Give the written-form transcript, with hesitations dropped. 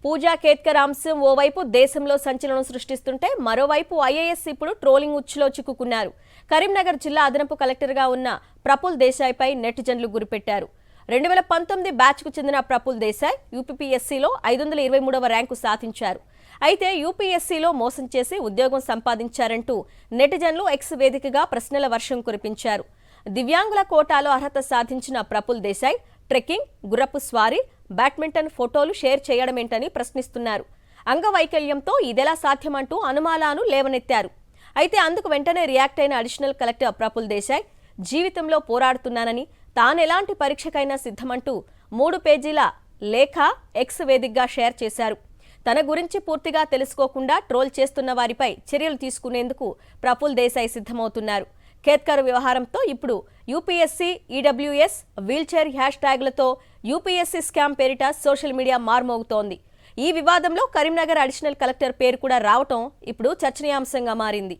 పూజా కేత్కర్ అంశం ఓవైపు దేశంలో సంచలనం సృష్టిస్తుంటే మరోవైపు ఐఏఎస్ ఇప్పుడు ట్రోలింగ్ ఉచ్చులో చిక్కుకున్నారు. కరీంనగర్ జిల్లా అదనపు కలెక్టర్గా ఉన్న ప్రఫుల్ దేశాయ్పై నెటిజన్లు గురిపెట్టారు. 2019 బ్యాచ్కు చెందిన ప్రఫుల్ దేశాయ్ యూపీఎస్సీలో 523వ ర్యాంకు సాధించారు. అయితే యూపీఎస్సీలో మోసం చేసి ఉద్యోగం సంపాదించారంటూ నెటిజన్లు ఎక్స్ వేదికగా ప్రశ్నల వర్షం కురిపించారు. దివ్యాంగుల కోటాలో అర్హత సాధించిన ప్రఫుల్ దేశాయ్ ట్రెక్కింగ్, గుర్రపు స్వారీ, బ్యాడ్మింటన్ ఫోటోలు షేర్ చేయడమేంటని ప్రశ్నిస్తున్నారు. అంగవైకల్యంతో ఇదెలా సాధ్యమంటూ అనుమానాలు లేవనెత్తారు. అయితే అందుకు వెంటనే రియాక్ట్ అయిన అడిషనల్ కలెక్టర్ ప్రఫుల్ దేశాయ్ జీవితంలో పోరాడుతున్నానని, తానెలాంటి పరీక్షకైనా సిద్ధమంటూ 3 పేజీల లేఖ ఎక్స్ వేదికగా షేర్ చేశారు. తన గురించి పూర్తిగా తెలుసుకోకుండా ట్రోల్ చేస్తున్న వారిపై చర్యలు తీసుకునేందుకు ప్రఫుల్ దేశాయ్ సిద్ధమవుతున్నారు. కేత్కర్ వ్యవహారంతో ఇప్పుడు యూపీఎస్సీ, ఈడబ్ల్యూఎస్, వీల్చైర్ హ్యాష్ ట్యాగ్లతో యూపీఎస్సీ స్కామ్ పేరిట సోషల్ మీడియా మార్మోగుతోంది. ఈ వివాదంలో కరీంనగర్ అడిషనల్ కలెక్టర్ పేరు కూడా రావటం ఇప్పుడు చర్చనీయాంశంగా మారింది.